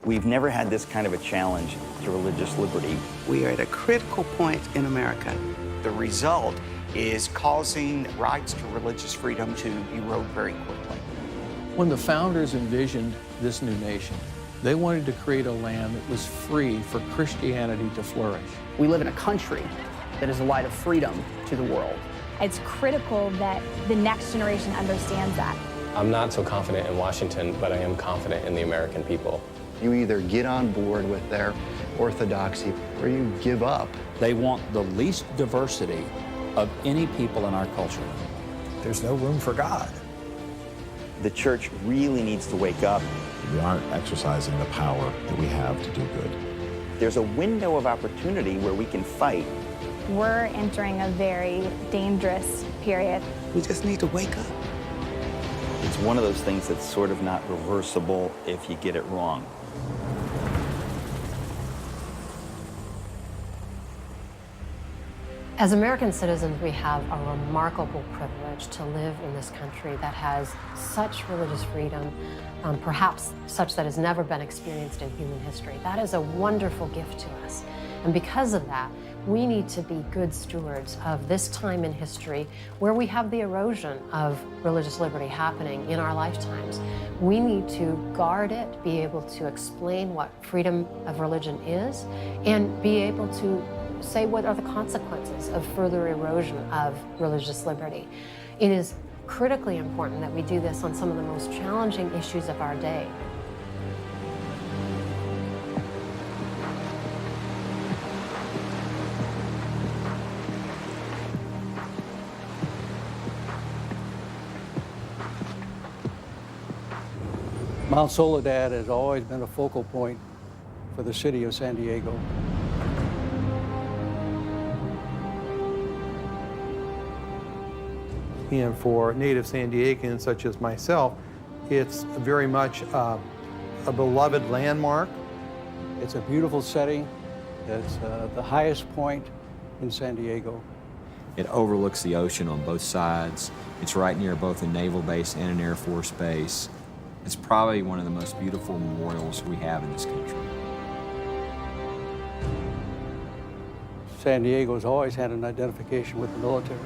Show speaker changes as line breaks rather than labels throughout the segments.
We've never had this kind of a challenge to religious liberty.
We are at a critical point in America. The result is causing rights to religious freedom to erode very quickly.
When the founders envisioned this new nation, they wanted to create a land that was free for Christianity to flourish.
We live in a country that is a light of freedom to the world.
It's critical that the next generation understands that.
I'm not so confident in Washington, but I am confident in the American people.
You either get on board with their orthodoxy or you give up.
They want the least diversity of any people in our culture.
There's no room for God.
The church really needs to wake up.
We aren't exercising the power that we have to do good.
There's a window of opportunity where we can fight.
We're entering a very dangerous period.
We just need to wake up.
It's one of those things that's sort of not reversible if you get it wrong.
As American citizens, we have a remarkable privilege to live in this country that has such religious freedom, perhaps such that has never been experienced in human history. That is a wonderful gift to us. And because of that, we need to be good stewards of this time in history where we have the erosion of religious liberty happening in our lifetimes. We need to guard it, be able to explain what freedom of religion is, and be able to say what are the consequences of further erosion of religious liberty. It is critically important that we do this on some of the most challenging issues of our day.
Mount Soledad has always been a focal point for the city of San Diego.
And for native San Diegans such as myself, it's very much a beloved landmark.
It's a beautiful setting. It's the highest point in San Diego.
It overlooks the ocean on both sides. It's right near both a naval base and an Air Force base. It's probably one of the most beautiful memorials we have in this country.
San Diego has always had an identification with the military.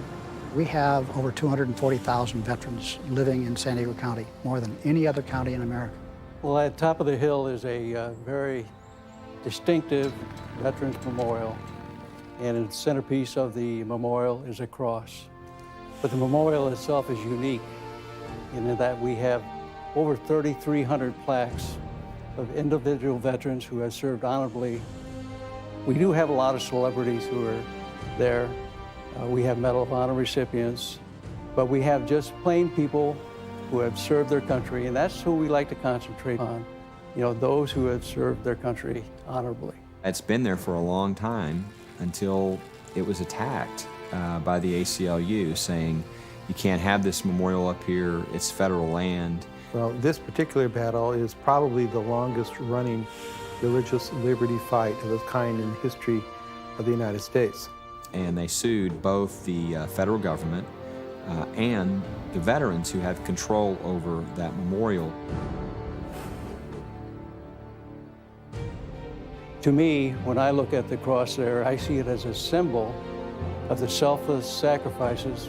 We have over 240,000 veterans living in San Diego County, more than any other county in America.
Well, at the top of the hill is a very distinctive Veterans Memorial, and in the centerpiece of the memorial is a cross. But the memorial itself is unique in that we have over 3,300 plaques of individual veterans who have served honorably. We do have a lot of celebrities who are there. We have Medal of Honor recipients, but we have just plain people who have served their country, and that's who we like to concentrate on, you know, those who have served their country honorably.
It's been there for a long time until it was attacked by the ACLU, saying you can't have this memorial up here, it's federal land.
Well, this particular battle is probably the longest running religious liberty fight of its kind in the history of the United States.
And they sued both the federal government and the veterans who have control over that memorial.
To me, when I look at the cross there, I see it as a symbol of the selfless sacrifices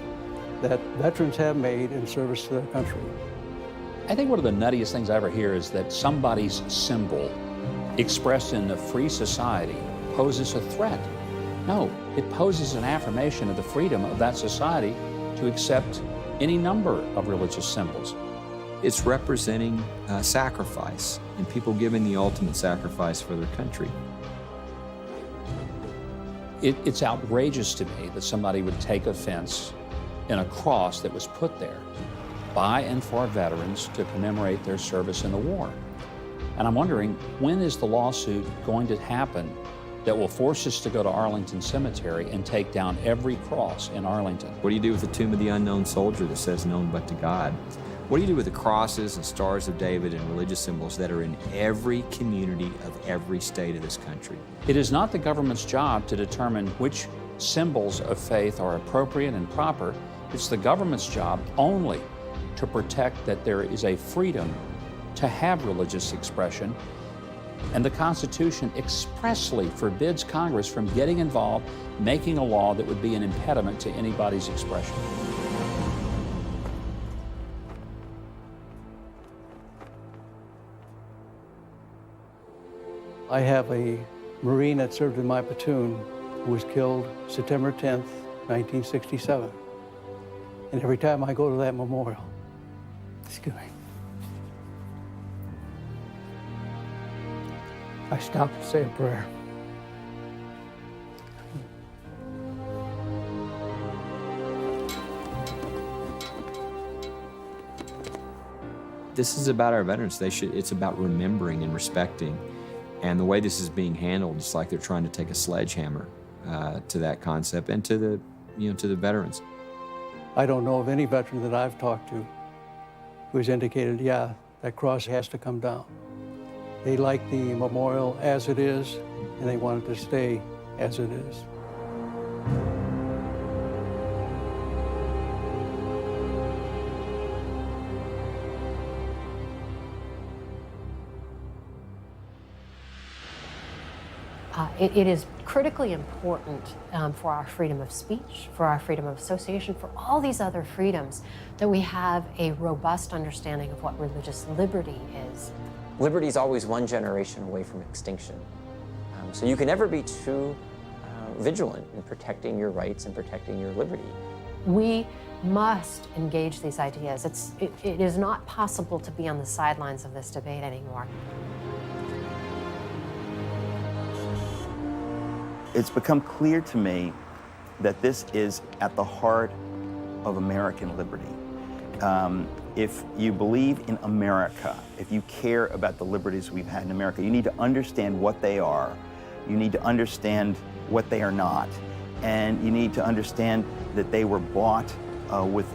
that veterans have made in service to their country.
I think one of the nuttiest things I ever hear is that somebody's symbol expressed in a free society poses a threat. No, it poses an affirmation of the freedom of that society to accept any number of religious symbols.
It's representing sacrifice and people giving the ultimate sacrifice for their country.
It's outrageous to me that somebody would take offense in a cross that was put there by and for veterans to commemorate their service in the war. And I'm wondering, when is the lawsuit going to happen that will force us to go to Arlington Cemetery and take down every cross in Arlington?
What do you do with the Tomb of the Unknown Soldier that says known but to God? What do you do with the crosses and stars of David and religious symbols that are in every community of every state of this country?
It is not the government's job to determine which symbols of faith are appropriate and proper. It's the government's job only to protect that there is a freedom to have religious expression And the Constitution expressly forbids Congress from getting involved, making a law that would be an impediment to anybody's expression.
I have a Marine that served in my platoon who was killed September 10th, 1967. And every time I go to that memorial, excuse me, I stop to say a prayer.
This is about our veterans. It's about remembering and respecting. And the way this is being handled, it's like they're trying to take a sledgehammer to that concept and to the veterans.
I don't know of any veteran that I've talked to who's indicated, yeah, that cross has to come down. They like the memorial as it is, and they want it to stay as it is.
It is critically important for our freedom of speech, for our freedom of association, for all these other freedoms, that we have a robust understanding of what religious liberty is.
Liberty is always one generation away from extinction. So you can never be too vigilant in protecting your rights and protecting your liberty.
We must engage these ideas. It is not possible to be on the sidelines of this debate anymore.
It's become clear to me that this is at the heart of American liberty. If you believe in America, if you care about the liberties we've had in America, you need to understand what they are. You need to understand what they are not. And you need to understand that they were bought with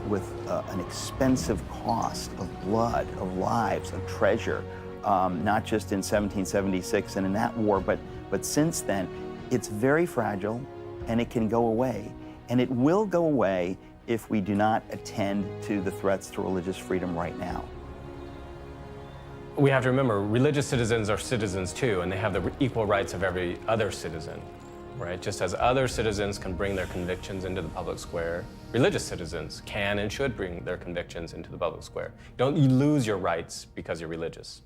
an expensive cost of blood, of lives, of treasure, not just in 1776 and in that war, but since then. It's very fragile, and it can go away. And it will go away if we do not attend to the threats to religious freedom right now.
We have to remember, religious citizens are citizens too, and they have the equal rights of every other citizen, right? Just as other citizens can bring their convictions into the public square, religious citizens can and should bring their convictions into the public square. You lose your rights because you're religious.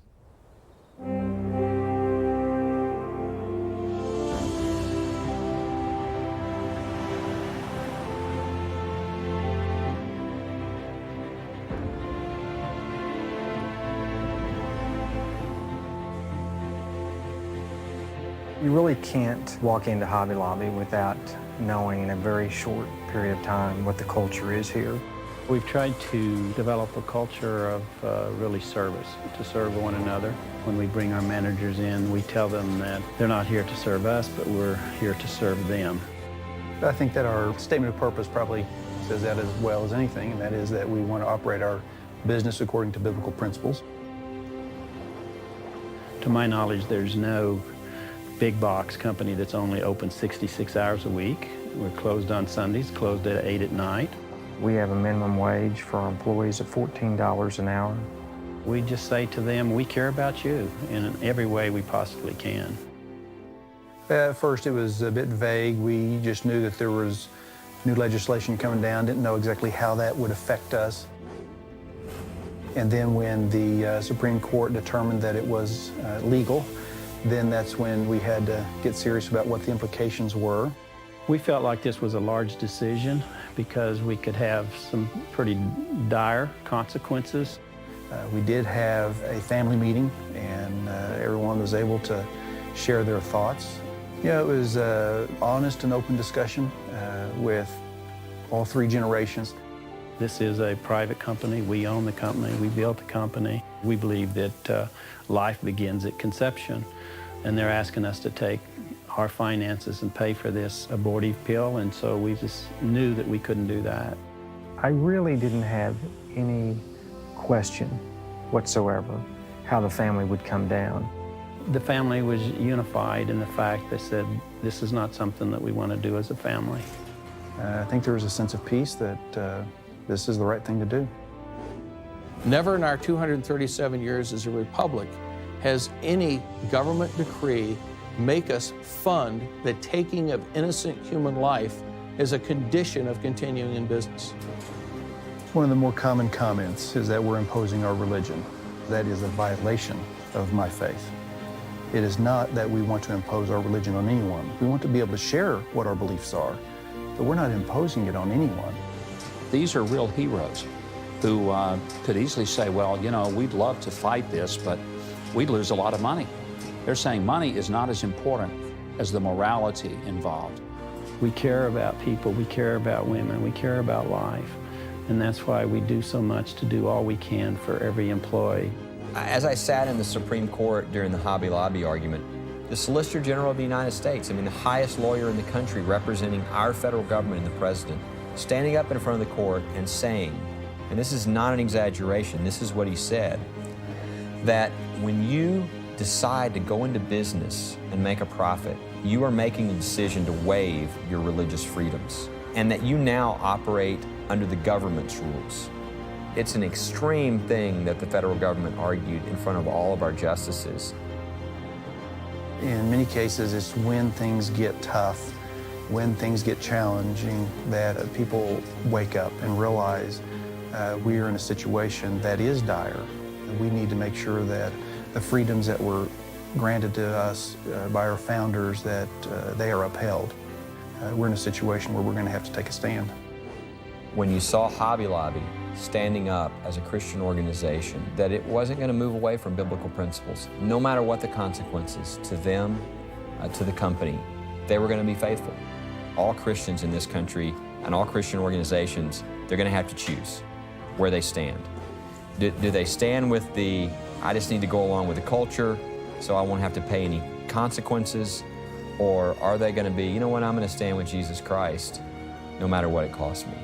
You really can't walk into Hobby Lobby without knowing in a very short period of time what the culture is here.
We've tried to develop a culture of really service, to serve one another. When we bring our managers in, we tell them that they're not here to serve us, but we're here to serve them.
I think that our statement of purpose probably says that as well as anything, and that is that we want to operate our business according to biblical principles.
To my knowledge, there's no big box company that's only open 66 hours a week. We're closed on Sundays, closed at 8 at night.
We have a minimum wage for our employees of $14 an hour.
We just say to them, we care about you in every way we possibly can.
At first it was a bit vague. We just knew that there was new legislation coming down, didn't know exactly how that would affect us. And then when the Supreme Court determined that it was legal, then that's when we had to get serious about what the implications were.
We felt like this was a large decision because we could have some pretty dire consequences.
We did have a family meeting, and everyone was able to share their thoughts. You know, it was an honest and open discussion with all three generations.
This is a private company. We own the company. We built the company. We believe that life begins at conception, and they're asking us to take our finances and pay for this abortive pill, and so we just knew that we couldn't do that.
I really didn't have any question whatsoever how the family would come down.
The family was unified in the fact they said, this is not something that we want to do as a family.
I think there was a sense of peace that this is the right thing to do.
Never in our 237 years as a republic has any government decree make us fund the taking of innocent human life as a condition of continuing in business.
One of the more common comments is that we're imposing our religion. That is a violation of my faith. It is not that we want to impose our religion on anyone. We want to be able to share what our beliefs are, but we're not imposing it on anyone.
These are real heroes who could easily say, well, you know, we'd love to fight this, but we'd lose a lot of money. They're saying money is not as important as the morality involved.
We care about people, we care about women, we care about life, and that's why we do so much to do all we can for every employee.
As I sat in the Supreme Court during the Hobby Lobby argument, the Solicitor General of the United States, I mean the highest lawyer in the country representing our federal government and the President, standing up in front of the court and saying, and this is not an exaggeration, this is what he said, that when you decide to go into business and make a profit, you are making a decision to waive your religious freedoms, and that you now operate under the government's rules. It's an extreme thing that the federal government argued in front of all of our justices.
In many cases, it's when things get tough, when things get challenging, that people wake up and realize we are in a situation that is dire. And we need to make sure that the freedoms that were granted to us by our founders, that they are upheld. We're in a situation where we're going to have to take a stand.
When you saw Hobby Lobby standing up as a Christian organization, that it wasn't going to move away from biblical principles, no matter what the consequences to them, to the company, they were going to be faithful. All Christians in this country and all Christian organizations, they're going to have to choose where they stand. Do they stand with the, I just need to go along with the culture so I won't have to pay any consequences? Or are they going to be, you know what, I'm going to stand with Jesus Christ no matter what it costs me?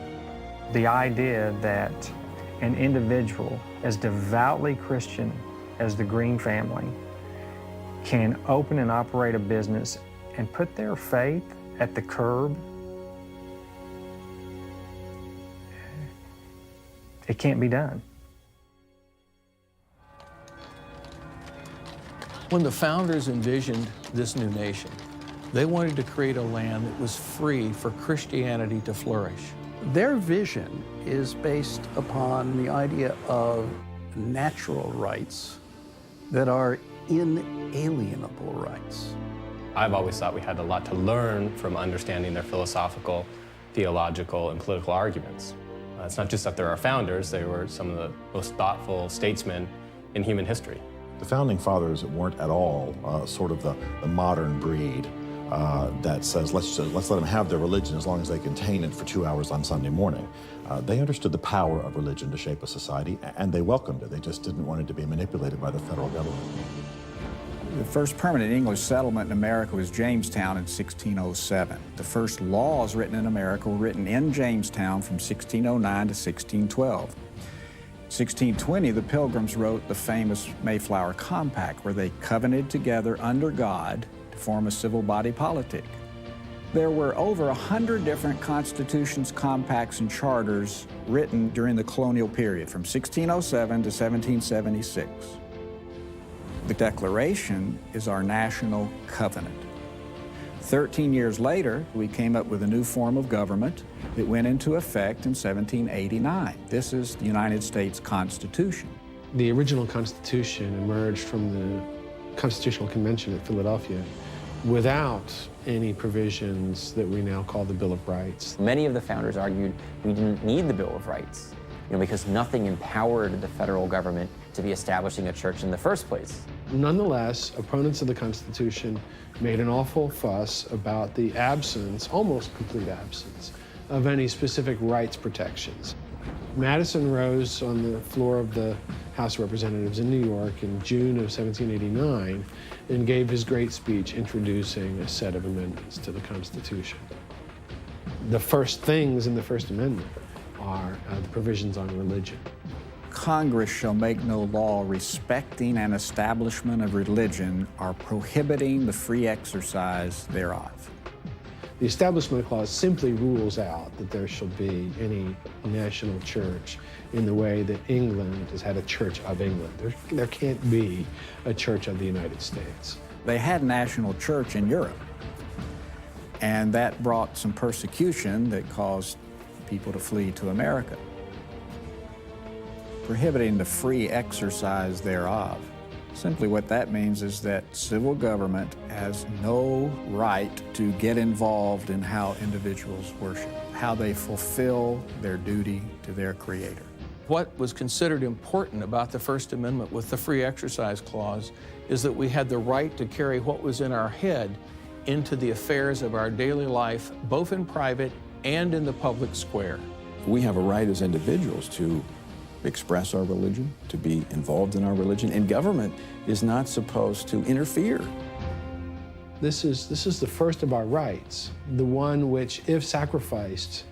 The idea that an individual as devoutly Christian as the Green family can open and operate a business and put their faith at the curb, it can't be done.
When the founders envisioned this new nation, they wanted to create a land that was free for Christianity to flourish.
Their vision is based upon the idea of natural rights that are inalienable rights.
I've always thought we had a lot to learn from understanding their philosophical, theological, and political arguments. It's not just that they're our founders, they were some of the most thoughtful statesmen in human history.
The Founding Fathers weren't at all sort of the modern breed that says, let's let them have their religion as long as they contain it for 2 hours on Sunday morning. They understood the power of religion to shape a society, and they welcomed it. They just didn't want it to be manipulated by the federal government.
The first permanent English settlement in America was Jamestown in 1607. The first laws written in America were written in Jamestown from 1609 to 1612. In 1620, the Pilgrims wrote the famous Mayflower Compact, where they covenanted together under God to form a civil body politic. There were over 100 different constitutions, compacts, and charters written during the colonial period from 1607 to 1776. The Declaration is our national covenant. 13 years later, we came up with a new form of government that went into effect in 1789. This is the United States Constitution.
The original Constitution emerged from the Constitutional Convention at Philadelphia without any provisions that we now call the Bill of Rights.
Many of the founders argued we didn't need the Bill of Rights, because nothing empowered the federal government to be establishing a church in the first place.
Nonetheless, opponents of the Constitution made an awful fuss about the absence, almost complete absence, of any specific rights protections. Madison rose on the floor of the House of Representatives in New York in June of 1789 and gave his great speech introducing a set of amendments to the Constitution. The first things in the First Amendment are the provisions on religion.
Congress shall make no law respecting an establishment of religion or prohibiting the free exercise thereof.
The Establishment Clause simply rules out that there shall be any national church in the way that England has had a Church of England. There can't be a Church of the United States.
They had national church in Europe, and that brought some persecution that caused people to flee to America, prohibiting the free exercise thereof. Simply what that means is that civil government has no right to get involved in how individuals worship, how they fulfill their duty to their Creator.
What was considered important about the First Amendment with the Free Exercise Clause is that we had the right to carry what was in our head into the affairs of our daily life, both in private and in the public square.
We have a right as individuals to express our religion, to be involved in our religion, and government is not supposed to interfere.
This is the first of our rights, the one which, if sacrificed,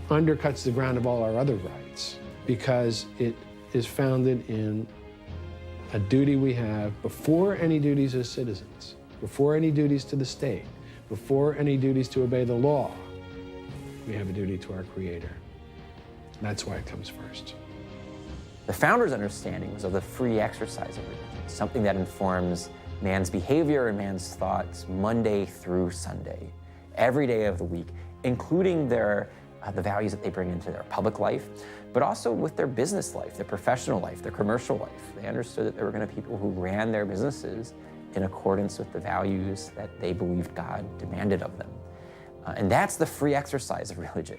undercuts the ground of all our other rights, because it is founded in a duty we have before any duties as citizens, before any duties to the state, before any duties to obey the law. We have a duty to our Creator. That's why it comes first.
The founders' understanding was of the free exercise of religion, something that informs man's behavior and man's thoughts Monday through Sunday, every day of the week, including the values that they bring into their public life, but also with their business life, their professional life, their commercial life. They understood that there were going to be people who ran their businesses in accordance with the values that they believed God demanded of them. And that's the free exercise of religion.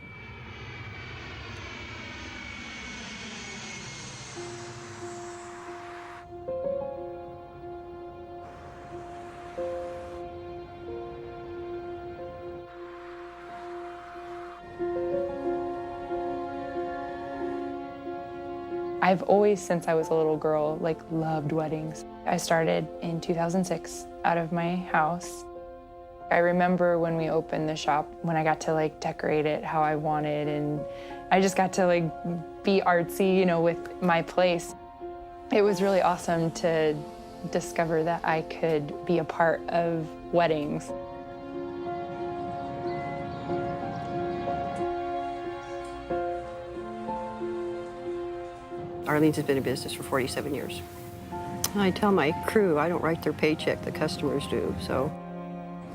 I've always, since I was a little girl, loved weddings. I started in 2006 out of my house. I remember when we opened the shop, when I got to decorate it how I wanted, and I just got to be artsy, with my place. It was really awesome to discover that I could be a part of weddings.
Arlene's has been in business for 47 years. I tell my crew I don't write their paycheck, the customers do. So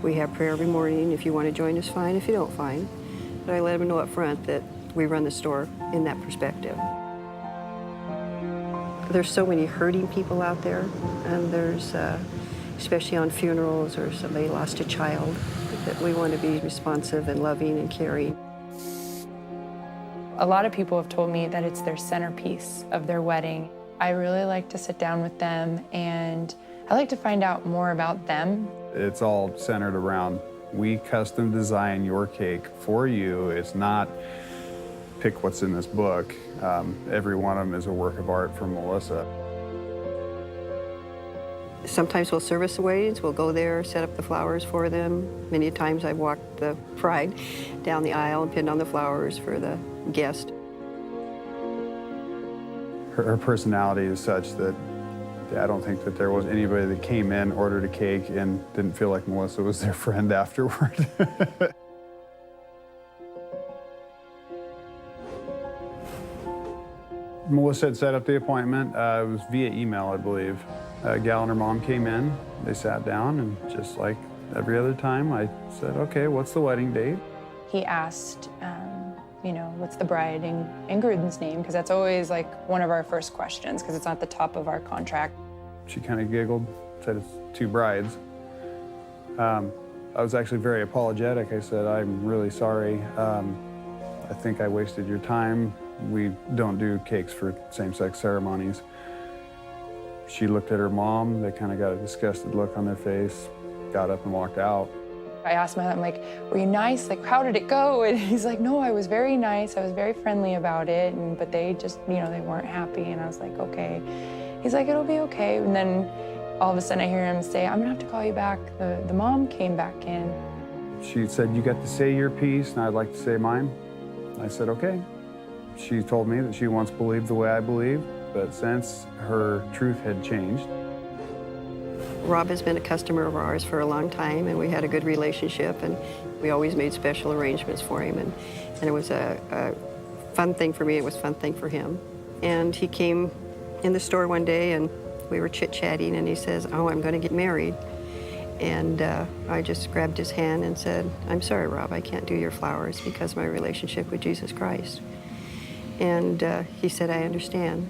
we have prayer every morning. If you want to join us, fine. If you don't, fine. But I let them know up front that we run the store in that perspective. There's so many hurting people out there, and there's, especially on funerals or somebody lost a child, that we want to be responsive and loving and caring.
A lot of people have told me that it's their centerpiece of their wedding. I really like to sit down with them, and I like to find out more about them.
It's all centered around, we custom design your cake for you. It's not pick what's in this book. Every one of them is a work of art from Melissa.
Sometimes we'll service the weddings, we'll go there, set up the flowers for them. Many times I've walked the bride down the aisle and pinned on the flowers for the guest.
Her personality is such that I don't think that there was anybody that came in, ordered a cake, and didn't feel like Melissa was their friend afterward. Melissa had set up the appointment. It was via email, I believe. A gal and her mom came in. They sat down, and just like every other time, I said, okay, what's the wedding date?
He asked, what's the bride and groom's name? Because that's always one of our first questions, because it's not the top of our contract.
She kind of giggled, said it's two brides. I was actually very apologetic. I said, I'm really sorry. I think I wasted your time. We don't do cakes for same-sex ceremonies. She looked at her mom. They kind of got a disgusted look on their face, got up and walked out.
I asked my husband, were you nice? How did it go? And he's like, no, I was very nice. I was very friendly about it. But they just, they weren't happy. And I was like, okay. He's like, it'll be okay. And then all of a sudden I hear him say, I'm gonna have to call you back. The mom came back in.
She said, you get to say your piece, and I'd like to say mine. I said, okay. She told me that she once believed the way I believe, but since her truth had changed,
Rob has been a customer of ours for a long time, and we had a good relationship, and we always made special arrangements for him, and it was a fun thing for me, it was a fun thing for him. And he came in the store one day, and we were chit-chatting, and he says, "Oh, I'm going to get married." And I just grabbed his hand and said, "I'm sorry, Rob, I can't do your flowers because of my relationship with Jesus Christ." And he said, "I understand."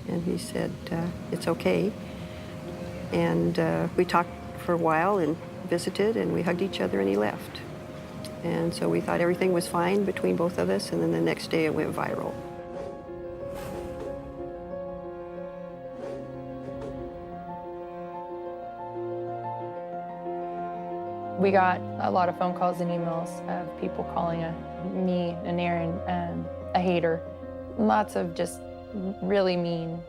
And he said, "It's okay." And we talked for a while and visited, and we hugged each other, and he left. And so we thought everything was fine between both of us, and then the next day it went viral.
We got a lot of phone calls and emails of people calling me and Aaron a hater. Lots of just really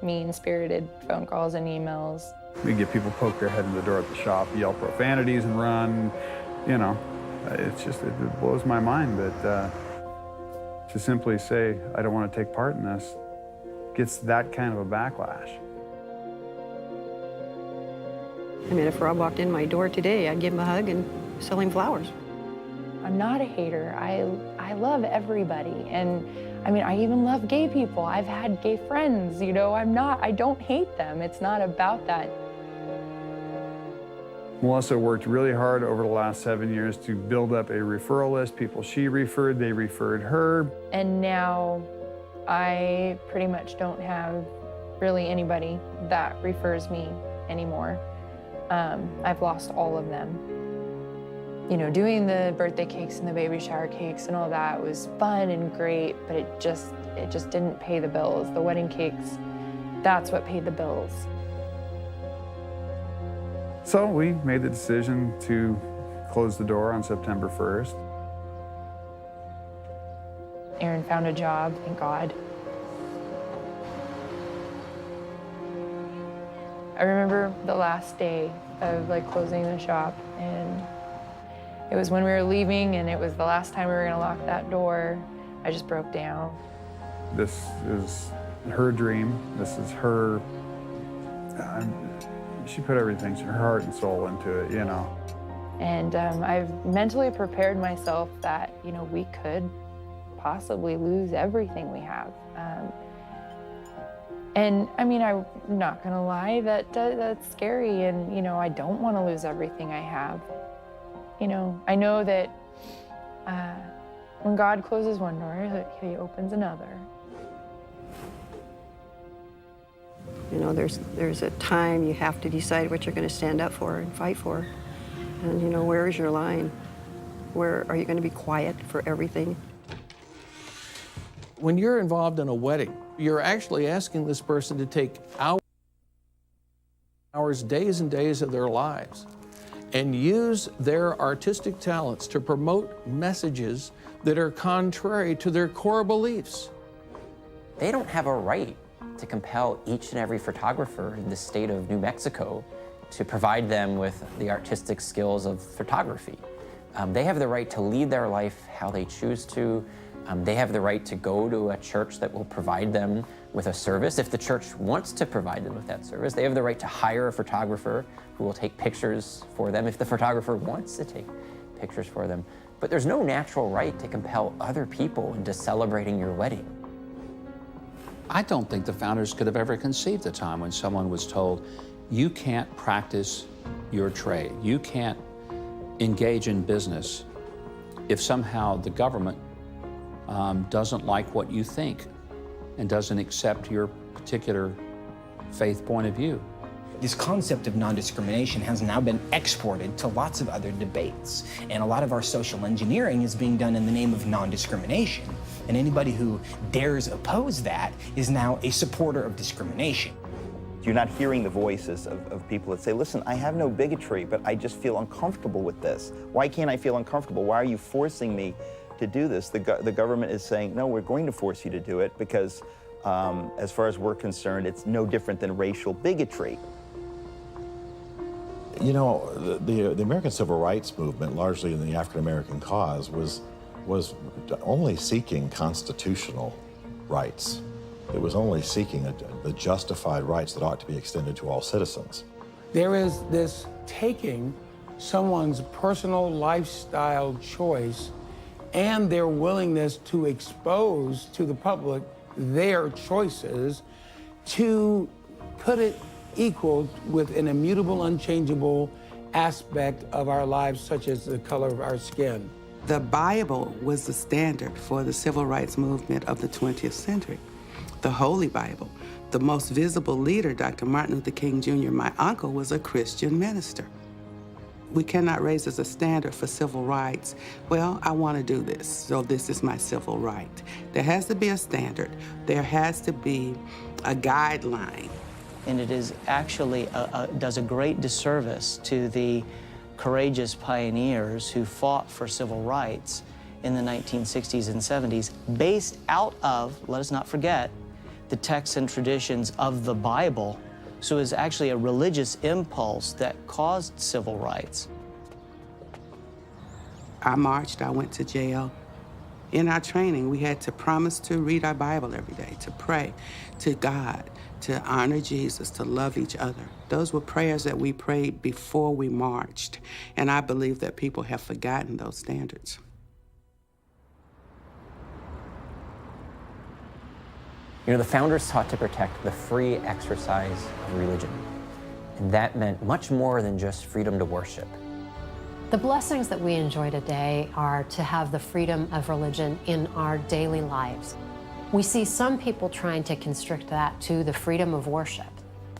mean-spirited phone calls and emails.
We get people poke their head in the door at the shop, yell profanities and run, you know. It's just, it blows my mind that to simply say, I don't want to take part in this, gets that kind of a backlash.
I mean, if Rob walked in my door today, I'd give him a hug and sell him flowers.
I'm not a hater. I love everybody. And I mean, I even love gay people. I've had gay friends, you know. I don't hate them. It's not about that.
Melissa worked really hard over the last 7 years to build up a referral list. People she referred, they referred her.
And now I pretty much don't have really anybody that refers me anymore. I've lost all of them. You know, doing the birthday cakes and the baby shower cakes and all that was fun and great, but it just didn't pay the bills. The wedding cakes, that's what paid the bills.
So we made the decision to close the door on September 1st.
Aaron found a job, thank God. I remember the last day of closing the shop, and it was when we were leaving, and it was the last time we were gonna lock that door. I just broke down.
This is her dream. This is her, she put everything, her heart and soul into it, you know.
And I've mentally prepared myself that, you know, we could possibly lose everything we have. And I mean, I'm not gonna lie, that's scary, and you know, I don't want to lose everything I have. You know, I know that when God closes one door, He opens another.
You know, there's a time you have to decide what you're going to stand up for and fight for. And you know, where is your line? Where are you going to be quiet for everything?
When you're involved in a wedding, you're actually asking this person to take hours, days and days of their lives and use their artistic talents to promote messages that are contrary to their core beliefs.
They don't have a right to compel each and every photographer in the state of New Mexico to provide them with the artistic skills of photography. They have the right to lead their life how they choose to. They have the right to go to a church that will provide them with a service. If the church wants to provide them with that service, they have the right to hire a photographer who will take pictures for them if the photographer wants to take pictures for them. But there's no natural right to compel other people into celebrating your wedding.
I don't think the founders could have ever conceived a time when someone was told, you can't practice your trade, you can't engage in business if somehow the government doesn't like what you think and doesn't accept your particular faith point of view.
This concept of non-discrimination has now been exported to lots of other debates. And a lot of our social engineering is being done in the name of non-discrimination. And anybody who dares oppose that is now a supporter of discrimination.
You're not hearing the voices of people that say, listen, I have no bigotry, but I just feel uncomfortable with this. Why can't I feel uncomfortable? Why are you forcing me to do this? The government is saying, no, we're going to force you to do it because as far as we're concerned, it's no different than racial bigotry.
You know, the American Civil Rights Movement, largely in the African-American cause, was only seeking constitutional rights. It was only seeking the justified rights that ought to be extended to all citizens.
There is this taking someone's personal lifestyle choice and their willingness to expose to the public their choices to put it equal with an immutable, unchangeable aspect of our lives, such as the color of our skin.
The Bible was the standard for the civil rights movement of the 20th century. The Holy Bible. The most visible leader, Dr. Martin Luther King Jr., my uncle, was a Christian minister. We cannot raise as a standard for civil rights. Well, I want to do this, so this is my civil right. There has to be a standard. There has to be a guideline.
And it is actually does a great disservice to the courageous pioneers who fought for civil rights in the 1960s and 70s, based out of, let us not forget, the texts and traditions of the Bible. So it's actually a religious impulse that caused civil rights.
I marched, I went to jail. In our training, we had to promise to read our Bible every day, to pray to God, to honor Jesus, to love each other. Those were prayers that we prayed before we marched, and I believe that people have forgotten those standards.
You know, the founders sought to protect the free exercise of religion, and that meant much more than just freedom to worship.
The blessings that we enjoy today are to have the freedom of religion in our daily lives. We see some people trying to constrict that to the freedom of worship.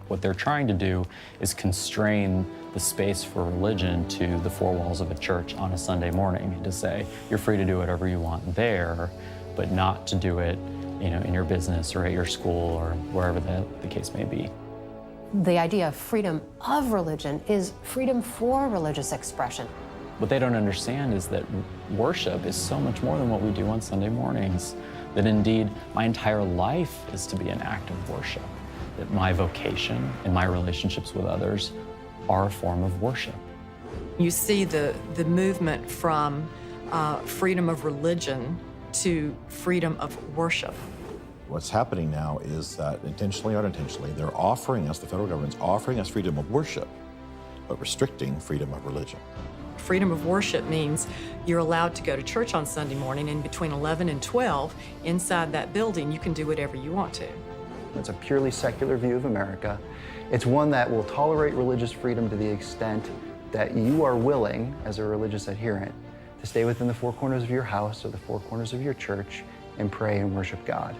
What they're trying to do is constrain the space for religion to the four walls of a church on a Sunday morning, and to say, you're free to do whatever you want there, but not to do it, you know, in your business or at your school or wherever the case may be.
The idea of freedom of religion is freedom for religious expression.
What they don't understand is that worship is so much more than what we do on Sunday mornings, that indeed my entire life is to be an act of worship, that my vocation and my relationships with others are a form of worship.
You see the movement from freedom of religion to freedom of worship.
What's happening now is that, intentionally or unintentionally, they're offering us, the federal government's offering us freedom of worship, but restricting freedom of religion.
Freedom of worship means you're allowed to go to church on Sunday morning, and between 11 and 12, inside that building, you can do whatever you want to.
It's a purely secular view of America. It's one that will tolerate religious freedom to the extent that you are willing, as a religious adherent, to stay within the four corners of your house or the four corners of your church and pray and worship God.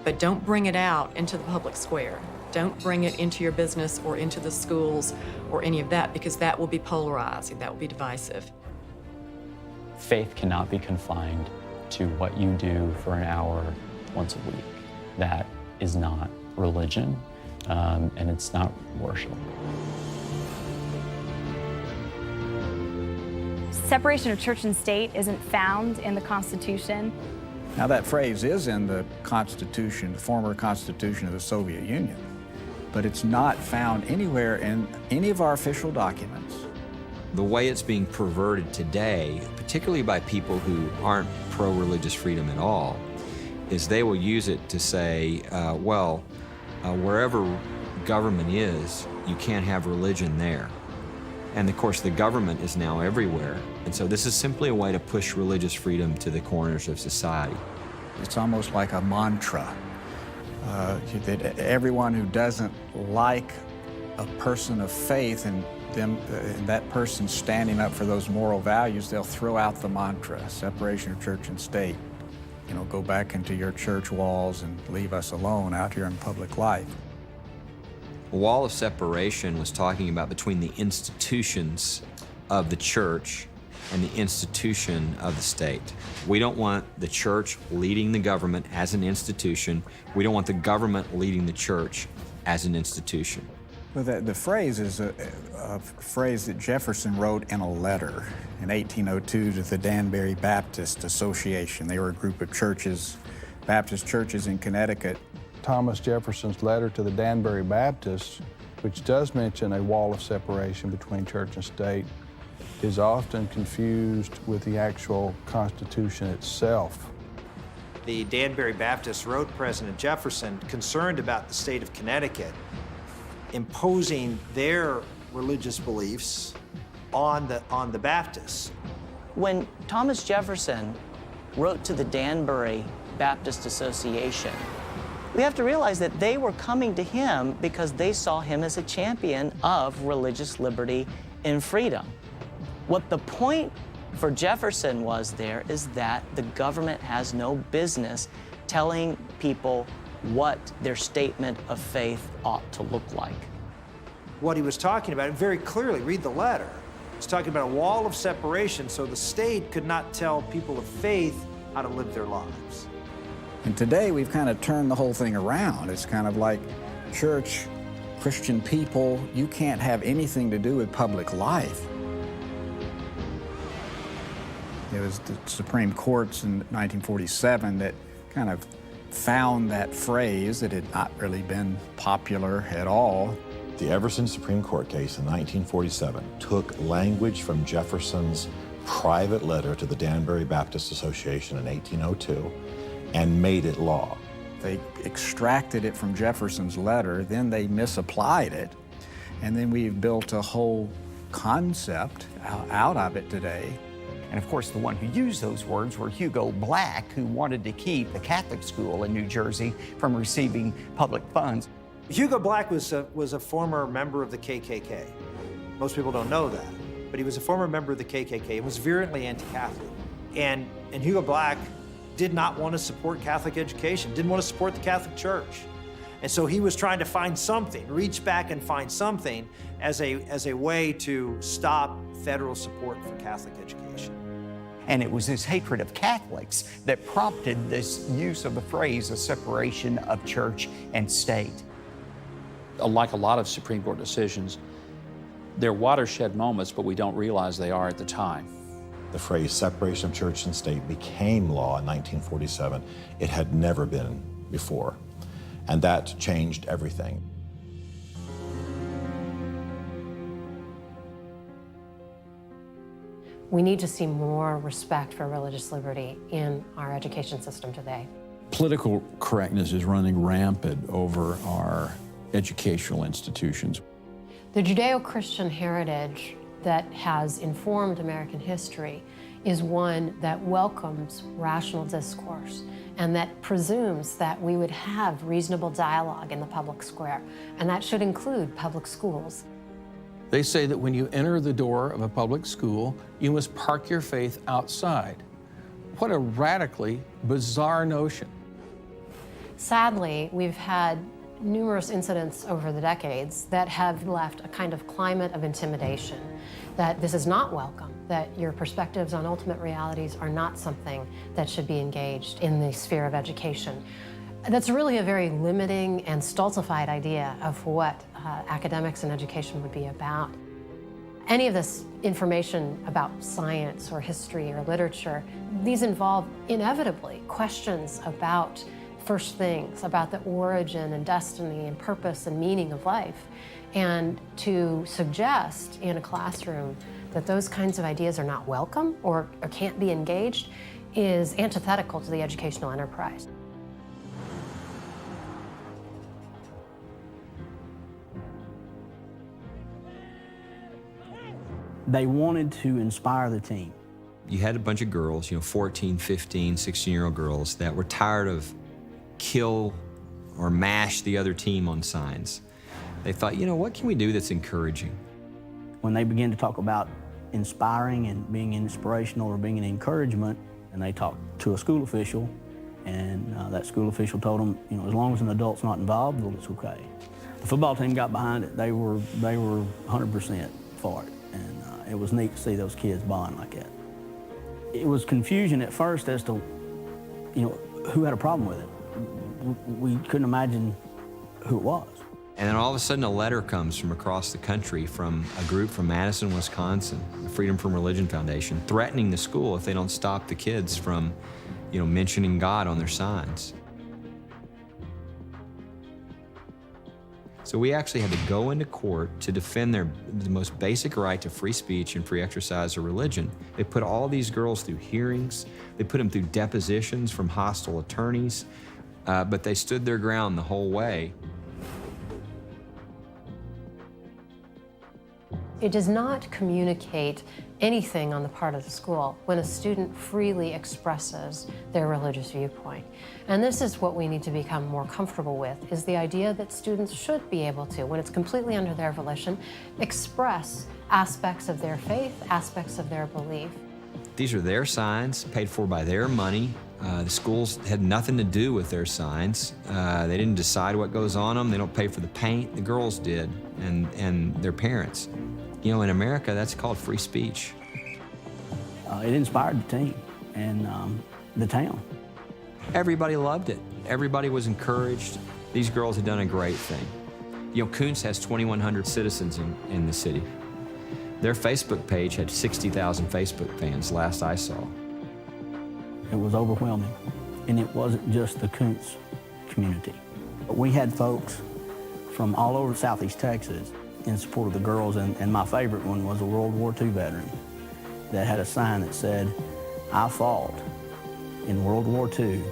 But don't bring it out into the public square. Don't bring it into your business or into the schools or any of that, because that will be polarizing, that will be divisive.
Faith cannot be confined to what you do for an hour once a week. That is not religion, and it's not worship.
Separation of church and state isn't found in the Constitution.
Now that phrase is in the Constitution, the former Constitution of the Soviet Union, but it's not found anywhere in any of our official documents.
The way it's being perverted today, particularly by people who aren't pro-religious freedom at all, is they will use it to say, wherever government is, you can't have religion there. And of course, the government is now everywhere. And so this is simply a way to push religious freedom to the corners of society.
It's almost like a mantra that everyone who doesn't like a person of faith and that person standing up for those moral values, they'll throw out the mantra, separation of church and state. You know, go back into your church walls and leave us alone out here in public life.
A wall of separation was talking about between the institutions of the church and the institution of the state. We don't want the church leading the government as an institution. We don't want the government leading the church as an institution.
Well, the phrase is a phrase that Jefferson wrote in a letter in 1802 to the Danbury Baptist Association. They were a group of churches, Baptist churches in Connecticut.
Thomas Jefferson's letter to the Danbury Baptists, which does mention a wall of separation between church and state, is often confused with the actual Constitution itself.
The Danbury Baptists wrote President Jefferson, concerned about the state of Connecticut imposing their religious beliefs on the Baptists.
When Thomas Jefferson wrote to the Danbury Baptist Association, we have to realize that they were coming to him because they saw him as a champion of religious liberty and freedom. What the point for Jefferson was there is that the government has no business telling people what their statement of faith ought to look like.
What he was talking about, and very clearly, read the letter, he's talking about a wall of separation so the state could not tell people of faith how to live their lives.
And today we've kind of turned the whole thing around. It's kind of like church, Christian people, you can't have anything to do with public life. It was the Supreme Courts in 1947 that kind of found that phrase that had not really been popular at all.
The Everson Supreme Court case in 1947 took language from Jefferson's private letter to the Danbury Baptist Association in 1802 and made it law.
They extracted it from Jefferson's letter, then they misapplied it, and then we've built a whole concept out of it today.
And of course, the one who used those words were Hugo Black, who wanted to keep the Catholic school in New Jersey from receiving public funds.
Hugo Black was a former member of the KKK. Most people don't know that, but he was a former member of the KKK and was virulently anti-Catholic. And Hugo Black did not want to support Catholic education, didn't want to support the Catholic Church. And so he was trying to find something, reach back and find something as a way to stop federal support for Catholic education.
And it was his hatred of Catholics that prompted this use of the phrase, a separation of church and state.
Like a lot of Supreme Court decisions, they're watershed moments, but we don't realize they are at the time.
The phrase separation of church and state became law in 1947. It had never been before, and that changed everything.
We need to see more respect for religious liberty in our education system today.
Political correctness is running rampant over our educational institutions.
The Judeo-Christian heritage that has informed American history is one that welcomes rational discourse and that presumes that we would have reasonable dialogue in the public square, and that should include public schools.
They say that when you enter the door of a public school, you must park your faith outside. What a radically bizarre notion.
Sadly, we've had numerous incidents over the decades that have left a kind of climate of intimidation, that this is not welcome, that your perspectives on ultimate realities are not something that should be engaged in the sphere of education. That's really a very limiting and stultified idea of what academics and education would be about. Any of this information about science or history or literature, these involve inevitably questions about first things, about the origin and destiny and purpose and meaning of life. And to suggest in a classroom that those kinds of ideas are not welcome or can't be engaged is antithetical to the educational enterprise.
They wanted to inspire the team.
You had a bunch of girls, 14, 15, 16-year-old girls that were tired of kill or mash the other team on signs. They thought, what can we do that's encouraging?
When they began to talk about inspiring and being inspirational or being an encouragement, and they talked to a school official, and that school official told them, as long as an adult's not involved, well, it's okay. The football team got behind it. They were 100% for it, and it was neat to see those kids bond like that. It was confusion at first as to, who had a problem with it. We couldn't imagine who it was.
And then all of a sudden a letter comes from across the country from a group from Madison, Wisconsin, the Freedom from Religion Foundation, threatening the school if they don't stop the kids from, mentioning God on their signs. So we actually had to go into court to defend the most basic right to free speech and free exercise of religion. They put all these girls through hearings. They put them through depositions from hostile attorneys, but they stood their ground the whole way.
It does not communicate anything on the part of the school when a student freely expresses their religious viewpoint. And this is what we need to become more comfortable with, is the idea that students should be able to, when it's completely under their volition, express aspects of their faith, aspects of their belief.
These are their signs, paid for by their money. The schools had nothing to do with their signs. They didn't decide what goes on them. They don't pay for the paint. The girls did, and their parents. You know, in America, that's called free speech.
It inspired the team and the town.
Everybody loved it. Everybody was encouraged. These girls had done a great thing. You know, Kountze has 2,100 citizens in the city. Their Facebook page had 60,000 Facebook fans last I saw.
It was overwhelming, and it wasn't just the Kountze community. But we had folks from all over Southeast Texas in support of the girls, and my favorite one was a World War II veteran that had a sign that said, "I fought in World War II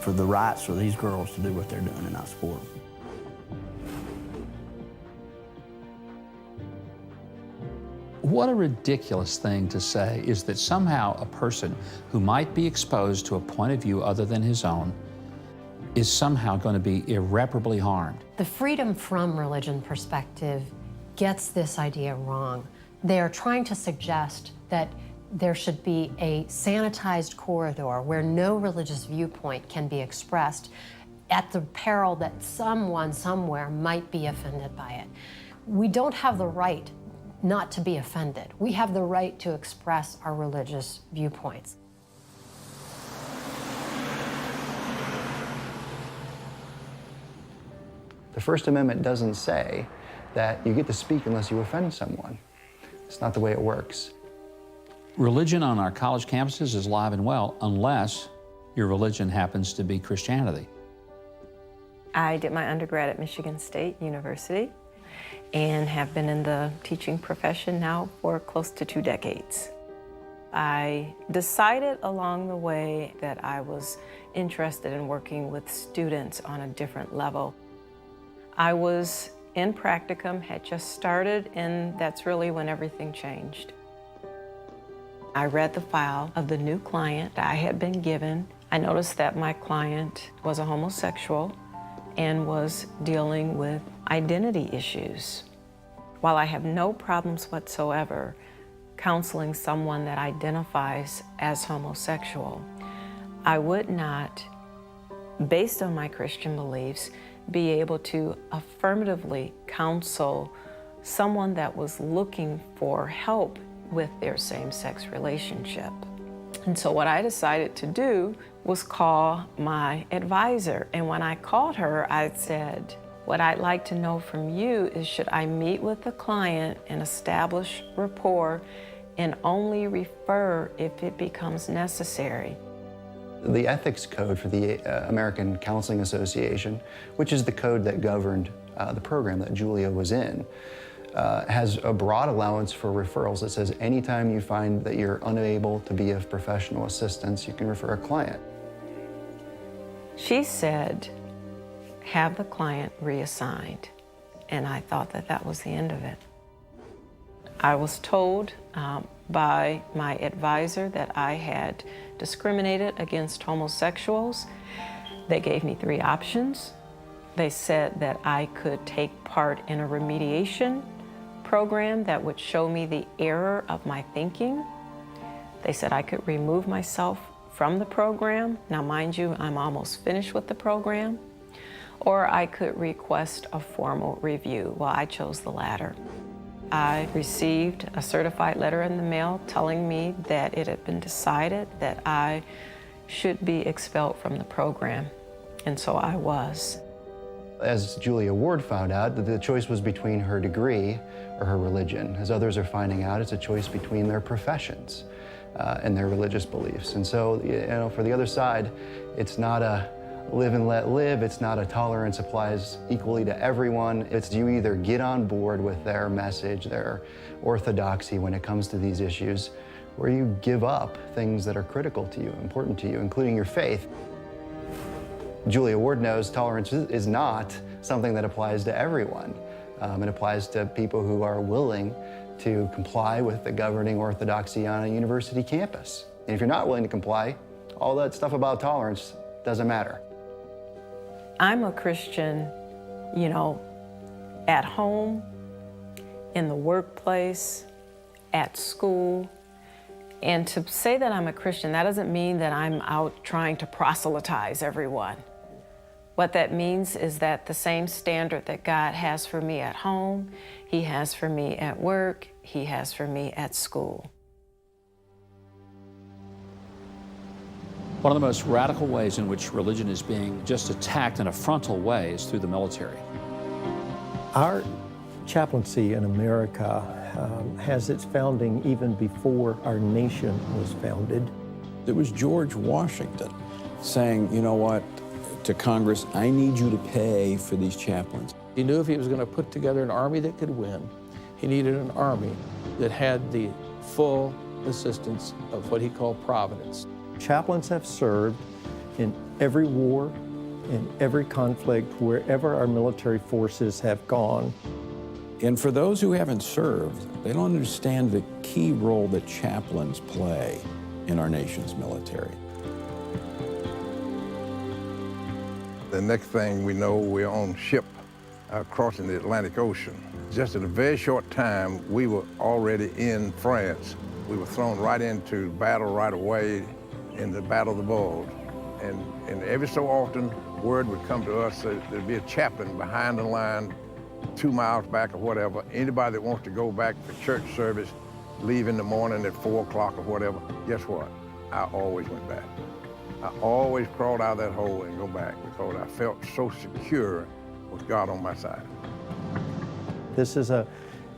for the rights for these girls to do what they're doing, and I support them."
What a ridiculous thing to say is that somehow a person who might be exposed to a point of view other than his own is somehow going to be irreparably harmed.
The freedom from religion perspective gets this idea wrong. They are trying to suggest that there should be a sanitized corridor where no religious viewpoint can be expressed at the peril that someone somewhere might be offended by it. We don't have the right not to be offended. We have the right to express our religious viewpoints.
The First Amendment doesn't say that you get to speak unless you offend someone. It's not the way it works.
Religion on our college campuses is alive and well unless your religion happens to be Christianity.
I did my undergrad at Michigan State University and have been in the teaching profession now for close to 2 decades. I decided along the way that I was interested in working with students on a different level. I was in practicum, had just started, and that's really when everything changed. I read the file of the new client I had been given. I noticed that my client was a homosexual and was dealing with identity issues. While I have no problems whatsoever counseling someone that identifies as homosexual, I would not, based on my Christian beliefs, be able to affirmatively counsel someone that was looking for help with their same-sex relationship. And so what I decided to do was call my advisor. And when I called her, I said, what I'd like to know from you is, should I meet with the client and establish rapport and only refer if it becomes necessary?
The ethics code for the American Counseling Association, which is the code that governed the program that Julia was in, has a broad allowance for referrals. It says anytime you find that you're unable to be of professional assistance, you can refer a client.
She said, have the client reassigned. And I thought that that was the end of it. I was told by my advisor that I had discriminated against homosexuals. They gave me 3 options. They said that I could take part in a remediation program that would show me the error of my thinking. They said I could remove myself from the program. Now, mind you, I'm almost finished with the program. Or I could request a formal review. Well, I chose the latter. I received a certified letter in the mail telling me that it had been decided that I should be expelled from the program, and so I was.
As Julia Ward found out, the choice was between her degree or her religion. As others are finding out, it's a choice between their professions and their religious beliefs. And so, you know, for the other side, it's not a live and let live. It's not a tolerance applies equally to everyone. It's you either get on board with their message, their orthodoxy when it comes to these issues, or you give up things that are critical to you, important to you, including your faith. Julia Ward knows tolerance is not something that applies to everyone. It applies to people who are willing to comply with the governing orthodoxy on a university campus. And if you're not willing to comply, all that stuff about tolerance doesn't matter.
I'm a Christian, you know, at home, in the workplace, at school. And to say that I'm a Christian, that doesn't mean that I'm out trying to proselytize everyone. What that means is that the same standard that God has for me at home, He has for me at work, He has for me at school.
One of the most radical ways in which religion is being just attacked in a frontal way is through the military.
Our chaplaincy in America has its founding even before our nation was founded.
It was George Washington saying, you know what, to Congress, I need you to pay for these chaplains.
He knew if he was going to put together an army that could win, he needed an army that had the full assistance of what he called Providence.
Chaplains have served in every war, in every conflict, wherever our military forces have gone.
And for those who haven't served, they don't understand the key role that chaplains play in our nation's military.
The next thing we know, we're on ship crossing the Atlantic Ocean. Just in a very short time, we were already in France. We were thrown right into battle right away in the Battle of the Bulge. And every so often, word would come to us that there'd be a chaplain behind the line 2 miles back or whatever. Anybody that wants to go back for church service, leave in the morning at 4 o'clock or whatever, guess what? I always went back. I always crawled out of that hole and go back because I felt so secure with God on my side.
This is a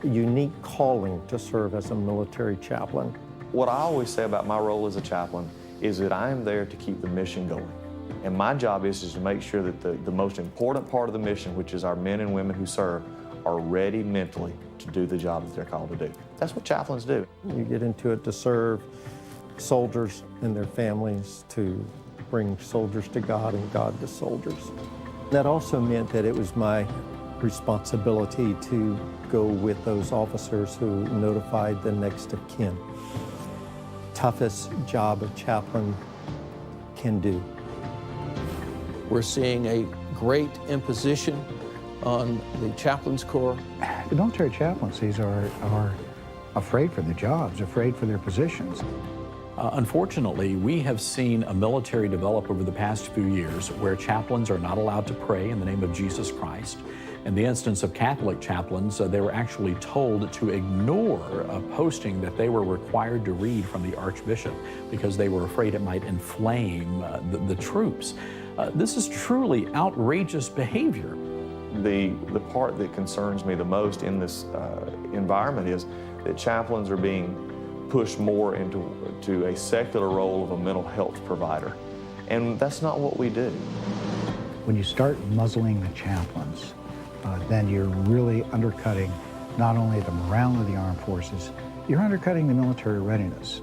unique calling to serve as a military chaplain.
What I always say about my role as a chaplain is that I am there to keep the mission going. And my job is to make sure that the most important part of the mission, which is our men and women who serve, are ready mentally to do the job that they're called to do. That's what chaplains do.
You get into it to serve soldiers and their families, to bring soldiers to God and God to soldiers. That also meant that it was my responsibility to go with those officers who notified the next of kin. Toughest job a chaplain can do.
We're seeing a great imposition on the chaplains corps.
The military chaplaincies are afraid for their jobs, afraid for their positions.
Unfortunately, we have seen a military develop over the past few years where chaplains are not allowed to pray in the name of Jesus Christ. In the instance of Catholic chaplains, they were actually told to ignore a posting that they were required to read from the Archbishop because they were afraid it might inflame the troops. This is truly outrageous behavior.
The part that concerns me the most in this environment is that chaplains are being pushed more into a secular role of a mental health provider. And that's not what we do.
When you start muzzling the chaplains, then you're really undercutting not only the morale of the armed forces, you're undercutting the military readiness.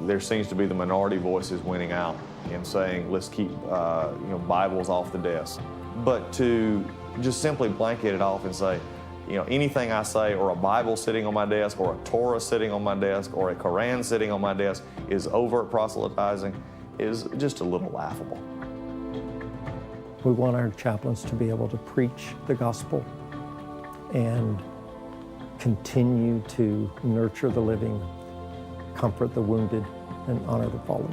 There seems to be the minority voices winning out and saying, let's keep Bibles off the desk. But to just simply blanket it off and say, anything I say, or a Bible sitting on my desk, or a Torah sitting on my desk, or a Quran sitting on my desk is overt proselytizing, is just a little laughable.
We want our chaplains to be able to preach the gospel and continue to nurture the living, comfort the wounded, and honor the fallen.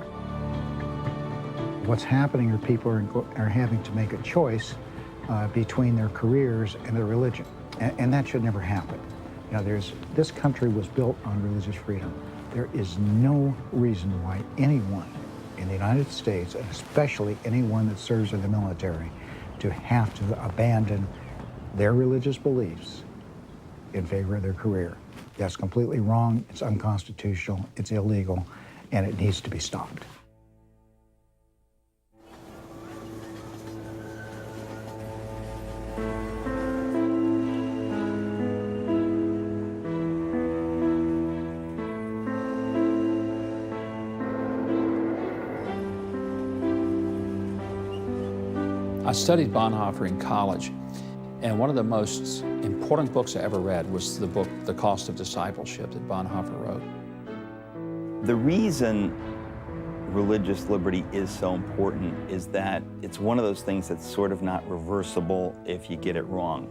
What's happening are people are having to make a choice between their careers and their religion, and that should never happen. This country was built on religious freedom. There is no reason why anyone in the United States, and especially anyone that serves in the military, to have to abandon their religious beliefs in favor of their career. That's completely wrong, it's unconstitutional, it's illegal, and it needs to be stopped.
I studied Bonhoeffer in college, And one of the most important books I ever read was the book, The Cost of Discipleship, that Bonhoeffer wrote.
The reason religious liberty is so important is that it's one of those things that's sort of not reversible if you get it wrong.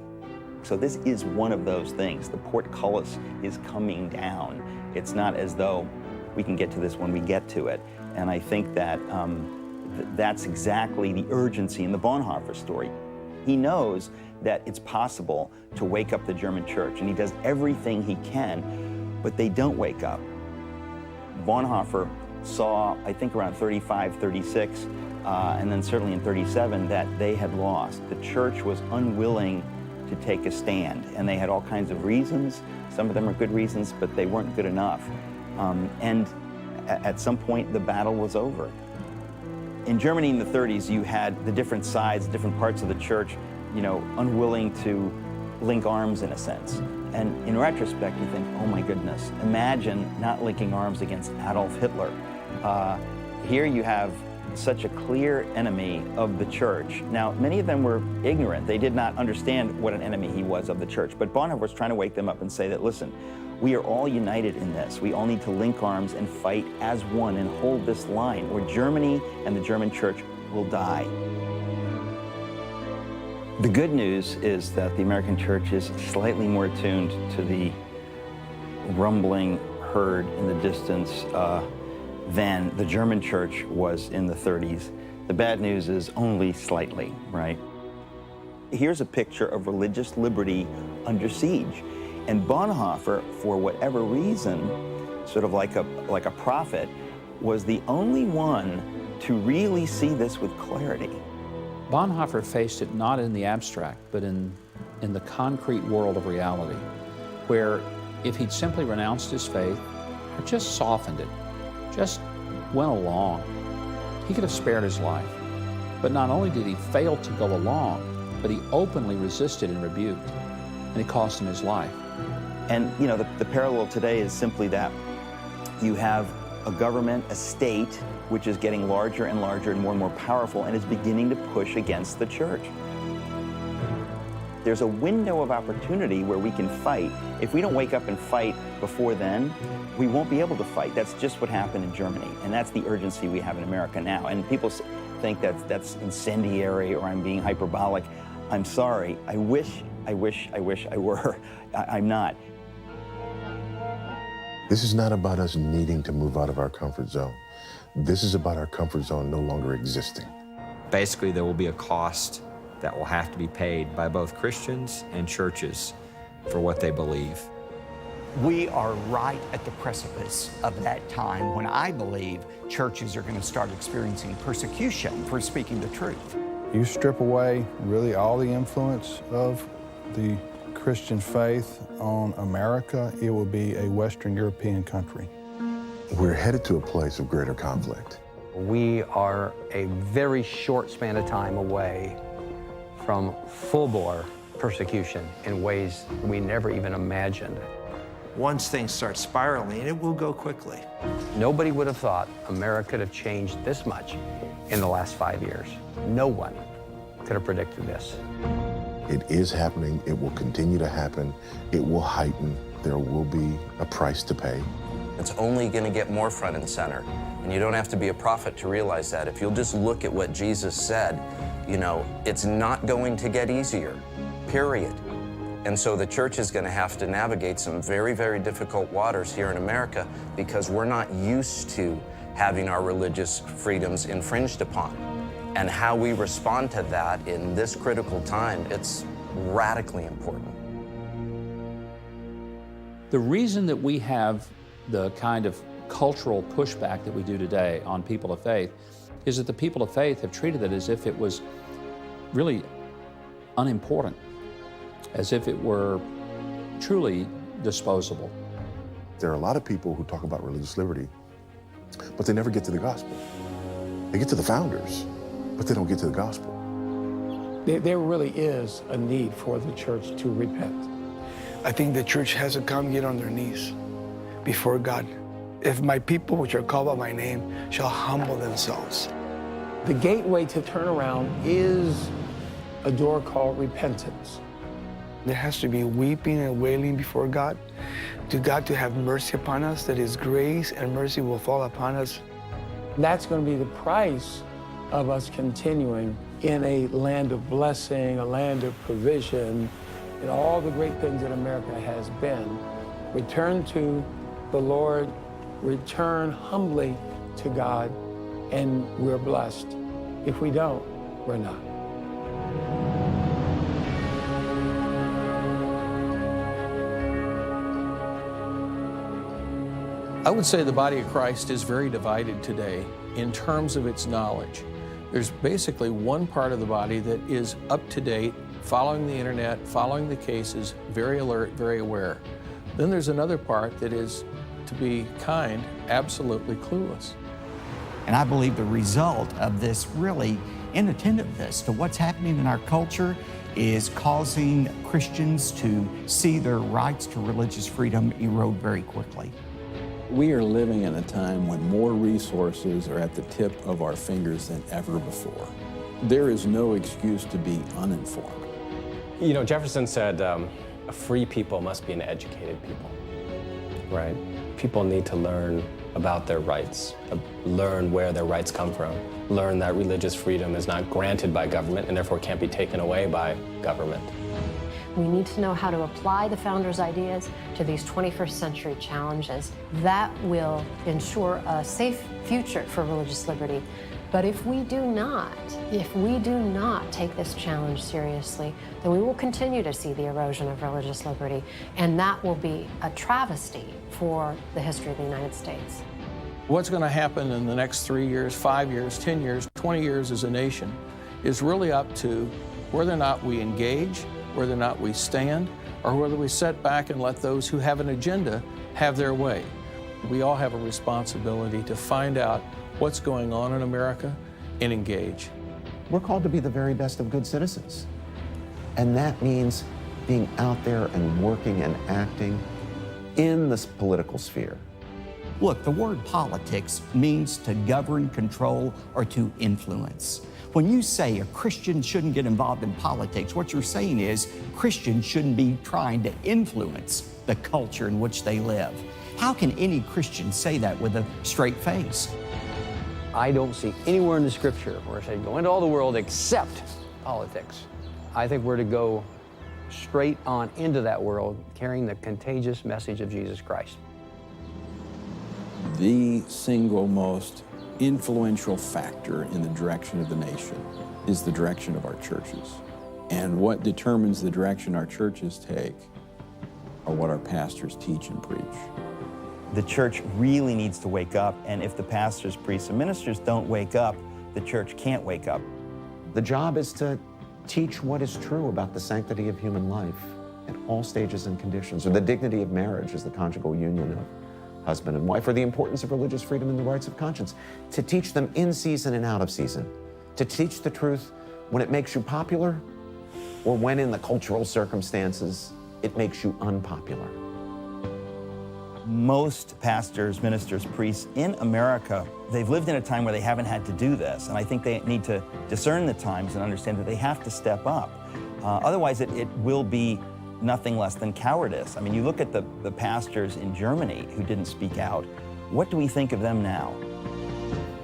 So this is one of those things. The portcullis is coming down. It's not as though we can get to this when we get to it. And I think that that's exactly the urgency in the Bonhoeffer story. He knows that it's possible to wake up the German church, and he does everything he can, but they don't wake up. Bonhoeffer saw, I think around 35, 36, and then certainly in 37, that they had lost. The church was unwilling to take a stand, and they had all kinds of reasons. Some of them are good reasons, but they weren't good enough. And at some point, the battle was over. In Germany in the 30s, you had the different sides, different parts of the church, you know, unwilling to link arms in a sense. And in retrospect, you think, oh my goodness, imagine not linking arms against Adolf Hitler. Here you have such a clear enemy of the church. Now, many of them were ignorant. They did not understand what an enemy he was of the church. But Bonhoeffer was trying to wake them up and say that, listen, we are all united in this. We all need to link arms and fight as one and hold this line, or Germany and the German church will die. The good news is that the American church is slightly more attuned to the rumbling herd in the distance than the German church was in the 30s. The bad news is only slightly, right? Here's a picture of religious liberty under siege. And Bonhoeffer, for whatever reason, sort of like a prophet, was the only one to really see this with clarity.
Bonhoeffer faced it not in the abstract, but in the concrete world of reality, where if he'd simply renounced his faith, or just softened it, just went along, he could have spared his life. But not only did he fail to go along, but he openly resisted and rebuked, and it cost him his life.
And you know, the parallel today is simply that you have a government, a state, which is getting larger and larger and more powerful, and is beginning to push against the church. There's a window of opportunity where we can fight. If we don't wake up and fight before then, we won't be able to fight. That's just what happened in Germany, and that's the urgency we have in America now. And people think that's incendiary or I'm being hyperbolic. I'm sorry. I wish I were. I'm not.
This is not about us needing to move out of our comfort zone. This is about our comfort zone no longer existing.
Basically, there will be a cost that will have to be paid by both Christians and churches for what they believe.
We are right at the precipice of that time when I believe churches are going to start experiencing persecution for speaking the truth.
You strip away really all the influence of the Christian faith on America, it will be a Western European country.
We're headed to a place of greater conflict.
We are a very short span of time away from full-bore persecution in ways we never even imagined.
Once things start spiraling, it will go quickly.
Nobody would have thought America could have changed this much in the last 5 years. No one could have predicted this.
It is happening. It will continue to happen. It will heighten. There will be a price to pay.
It's only going to get more front and center. And you don't have to be a prophet to realize that. If you'll just look at what Jesus said, you know, it's not going to get easier, period. And so the church is going to have to navigate some very, very difficult waters here in America because we're not used to having our religious freedoms infringed upon. And how we respond to that in this critical time, it's radically important.
The reason that we have the kind of cultural pushback that we do today on people of faith is that the people of faith have treated it as if it was really unimportant, as if it were truly disposable.
There are a lot of people who talk about religious liberty, but they never get to the gospel. They get to the founders, but they don't get to the gospel.
There really is a need for the church to repent.
I think the church has to come get on their knees before God. If my people, which are called by my name, shall humble themselves.
The gateway to turnaround is a door called repentance.
There has to be weeping and wailing before God, to God to have mercy upon us, that His grace and mercy will fall upon us.
That's going to be the price of us continuing in a land of blessing, a land of provision, and all the great things that America has been. Return to the Lord, return humbly to God, and we're blessed. If we don't, we're not.
I would say the body of Christ is very divided today in terms of its knowledge. There's basically one part of the body that is up to date, following the internet, following the cases, very alert, very aware. Then there's another part that is, to be kind, absolutely clueless.
And I believe the result of this really inattentiveness to what's happening in our culture is causing Christians to see their rights to religious freedom erode very quickly.
We are living in a time when more resources are at the tip of our fingers than ever before. There is no excuse to be uninformed.
You know, Jefferson said, a free people must be an educated people, right? People need to learn about their rights, learn where their rights come from, learn that religious freedom is not granted by government and therefore can't be taken away by government.
We need to know how to apply the founders' ideas to these 21st century challenges. That will ensure a safe future for religious liberty. But if we do not take this challenge seriously, then we will continue to see the erosion of religious liberty, and that will be a travesty for the history of the United States.
What's going to happen in the next 3 years, 5 years, 10 years, 20 years as a nation is really up to whether or not we engage, whether or not we stand, or whether we sit back and let those who have an agenda have their way. We all have a responsibility to find out what's going on in America and engage.
We're called to be the very best of good citizens. And that means being out there and working and acting in this political sphere.
Look, the word politics means to govern, control, or to influence. When you say a Christian shouldn't get involved in politics, what you're saying is Christians shouldn't be trying to influence the culture in which they live. How can any Christian say that with a straight face?
I don't see anywhere in the Scripture where it says go into all the world except politics. I think we're to go straight on into that world carrying the contagious message of Jesus Christ.
The single most influential factor in the direction of the nation is the direction of our churches. And what determines the direction our churches take are what our pastors teach and preach.
The church really needs to wake up, and if the pastors, priests, and ministers don't wake up, the church can't wake up.
The job is to teach what is true about the sanctity of human life at all stages and conditions, or the dignity of marriage as the conjugal union of husband and wife, or the importance of religious freedom and the rights of conscience, to teach them in season and out of season, to teach the truth when it makes you popular or when in the cultural circumstances it makes you unpopular.
Most pastors, ministers, priests in America, they've lived in a time where they haven't had to do this, and I think they need to discern the times and understand that they have to step up. Otherwise, it will be nothing less than cowardice. I mean, you look at the pastors in Germany who didn't speak out. What do we think of them now?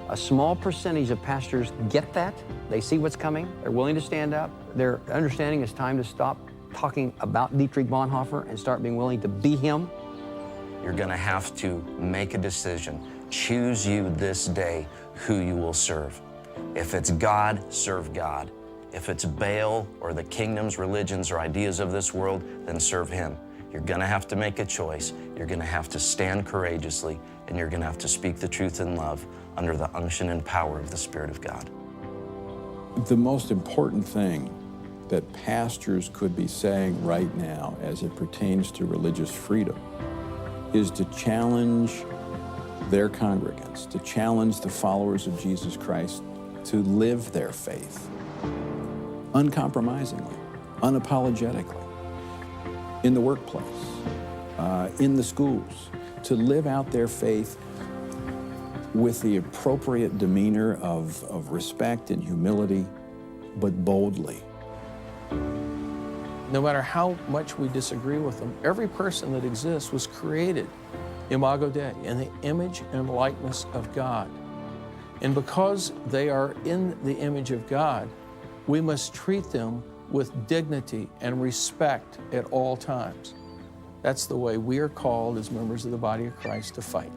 A small percentage of pastors get that. They see what's coming. They're willing to stand up. Their understanding it's time to stop talking about Dietrich Bonhoeffer and start being willing to be him.
You're going to have to make a decision. Choose you this day who you will serve. If it's God, serve God. If it's Baal or the kingdoms, religions, or ideas of this world, then serve him. You're going to have to make a choice. You're going to have to stand courageously, and you're going to have to speak the truth in love under the unction and power of the Spirit of God.
The most important thing that pastors could be saying right now as it pertains to religious freedom is to challenge their congregants, to challenge the followers of Jesus Christ to live their faith uncompromisingly, unapologetically, in the workplace, in the schools, to live out their faith with the appropriate demeanor of respect and humility, but boldly.
no matter how much we disagree with them, every person that exists was created, imago Dei, in the image and likeness of God. And because they are in the image of God, we must treat them with dignity and respect at all times. That's the way we are called as members of the body of Christ to fight.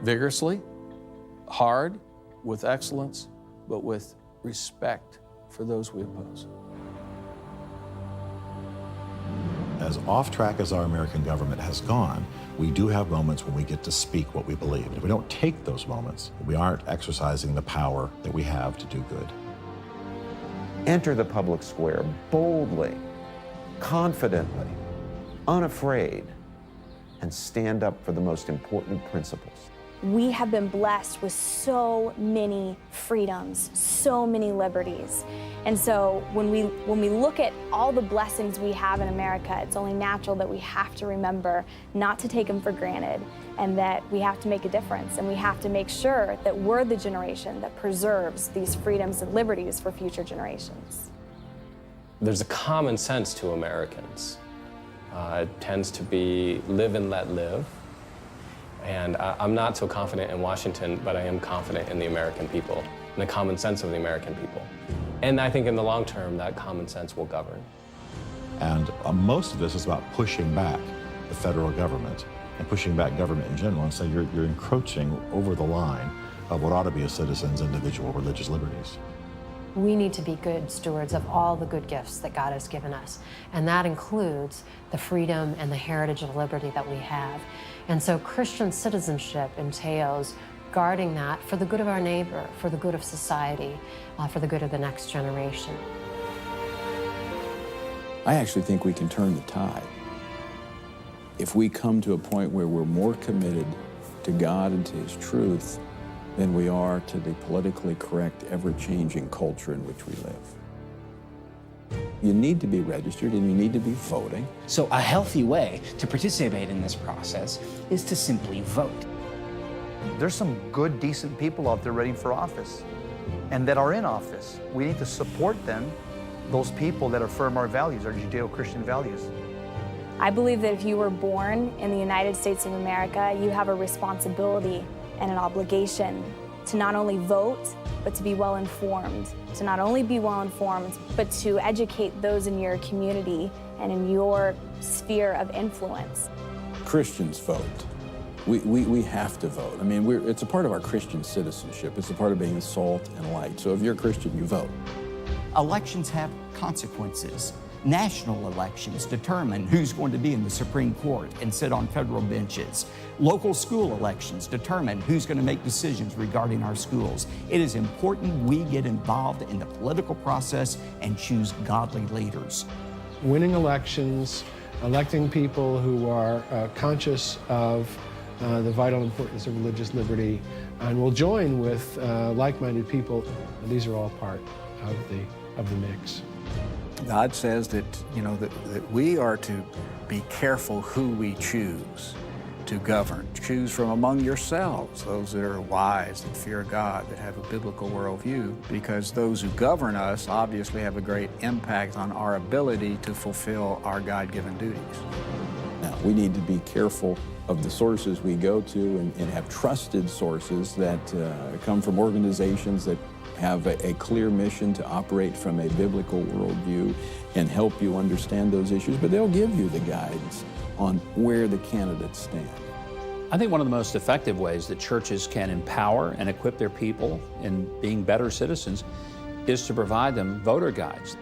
Vigorously, hard, with excellence, but with respect for those we oppose.
As off track as our American government has gone, we do have moments when we get to speak what we believe. And if we don't take those moments, we aren't exercising the power that we have to do good.
Enter the public square boldly, confidently, unafraid, and stand up for the most important principles.
We have been blessed with so many freedoms, so many liberties. And so when we look at all the blessings we have in America, it's only natural that we have to remember not to take them for granted, and that we have to make a difference, and we have to make sure that we're the generation that preserves these freedoms and liberties for future generations.
There's a common sense to Americans. It tends to be live and let live. And I'm not so confident in Washington, but I am confident in the American people, in the common sense of the American people. And I think in the long term, that common sense will govern.
And most of this is about pushing back the federal government and pushing back government in general and say you're encroaching over the line of what ought to be a citizen's individual religious liberties.
We need to be good stewards of all the good gifts that God has given us. And that includes the freedom and the heritage of liberty that we have. And so Christian citizenship entails guarding that for the good of our neighbor, for the good of society, for the good of the next generation.
I actually think we can turn the tide. If we come to a point where we're more committed to God and to His truth than we are to the politically correct, ever-changing culture in which we live. You need to be registered and you need to be voting.
So a healthy way to participate in this process is to simply vote.
There's some good, decent people out there running for office and that are in office. We need to support them, those people that affirm our values, our Judeo-Christian values.
I believe that if you were born in the United States of America, you have a responsibility and an obligation to not only vote, but to be well informed. To not only be well informed, but to educate those in your community and in your sphere of influence.
Christians vote. We have to vote. I mean, it's a part of our Christian citizenship. It's a part of being salt and light. So if you're a Christian, you vote.
Elections have consequences. National elections determine who's going to be in the Supreme Court and sit on federal benches. Local school elections determine who's going to make decisions regarding our schools. It is important we get involved in the political process and choose godly leaders.
Winning elections, electing people who are conscious of the vital importance of religious liberty and will join with like-minded people. These are all part of the mix.
God says that, that we are to be careful who we choose to govern. Choose from among yourselves those that are wise, that fear God, that have a biblical worldview, because those who govern us obviously have a great impact on our ability to fulfill our God-given duties.
Now, we need to be careful of the sources we go to and have trusted sources that come from organizations that have a clear mission to operate from a biblical worldview and help you understand those issues, but they'll give you the guidance on where the candidates stand.
I think one of the most effective ways that churches can empower and equip their people in being better citizens is to provide them voter guides.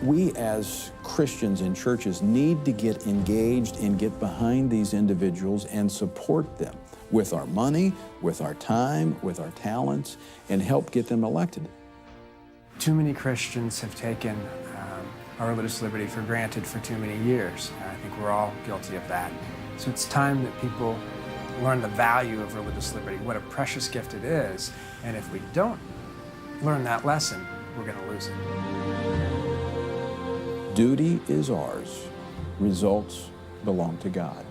We as Christians in churches need to get engaged and get behind these individuals and support them with our money, with our time, with our talents, and help get them elected.
Too many Christians have taken our religious liberty for granted for too many years. And I think we're all guilty of that. So it's time that people learn the value of religious liberty, what a precious gift it is. And if we don't learn that lesson, we're going to lose it.
Duty is ours. Results belong to God.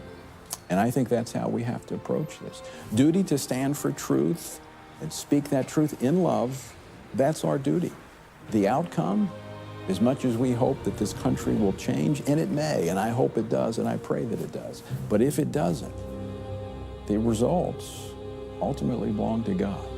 And I think that's how we have to approach this. Duty to stand for truth and speak that truth in love, that's our duty. The outcome, As much as we hope that this country will change, and it may, and I hope it does, and I pray that it does. But if it doesn't, the results ultimately belong to God.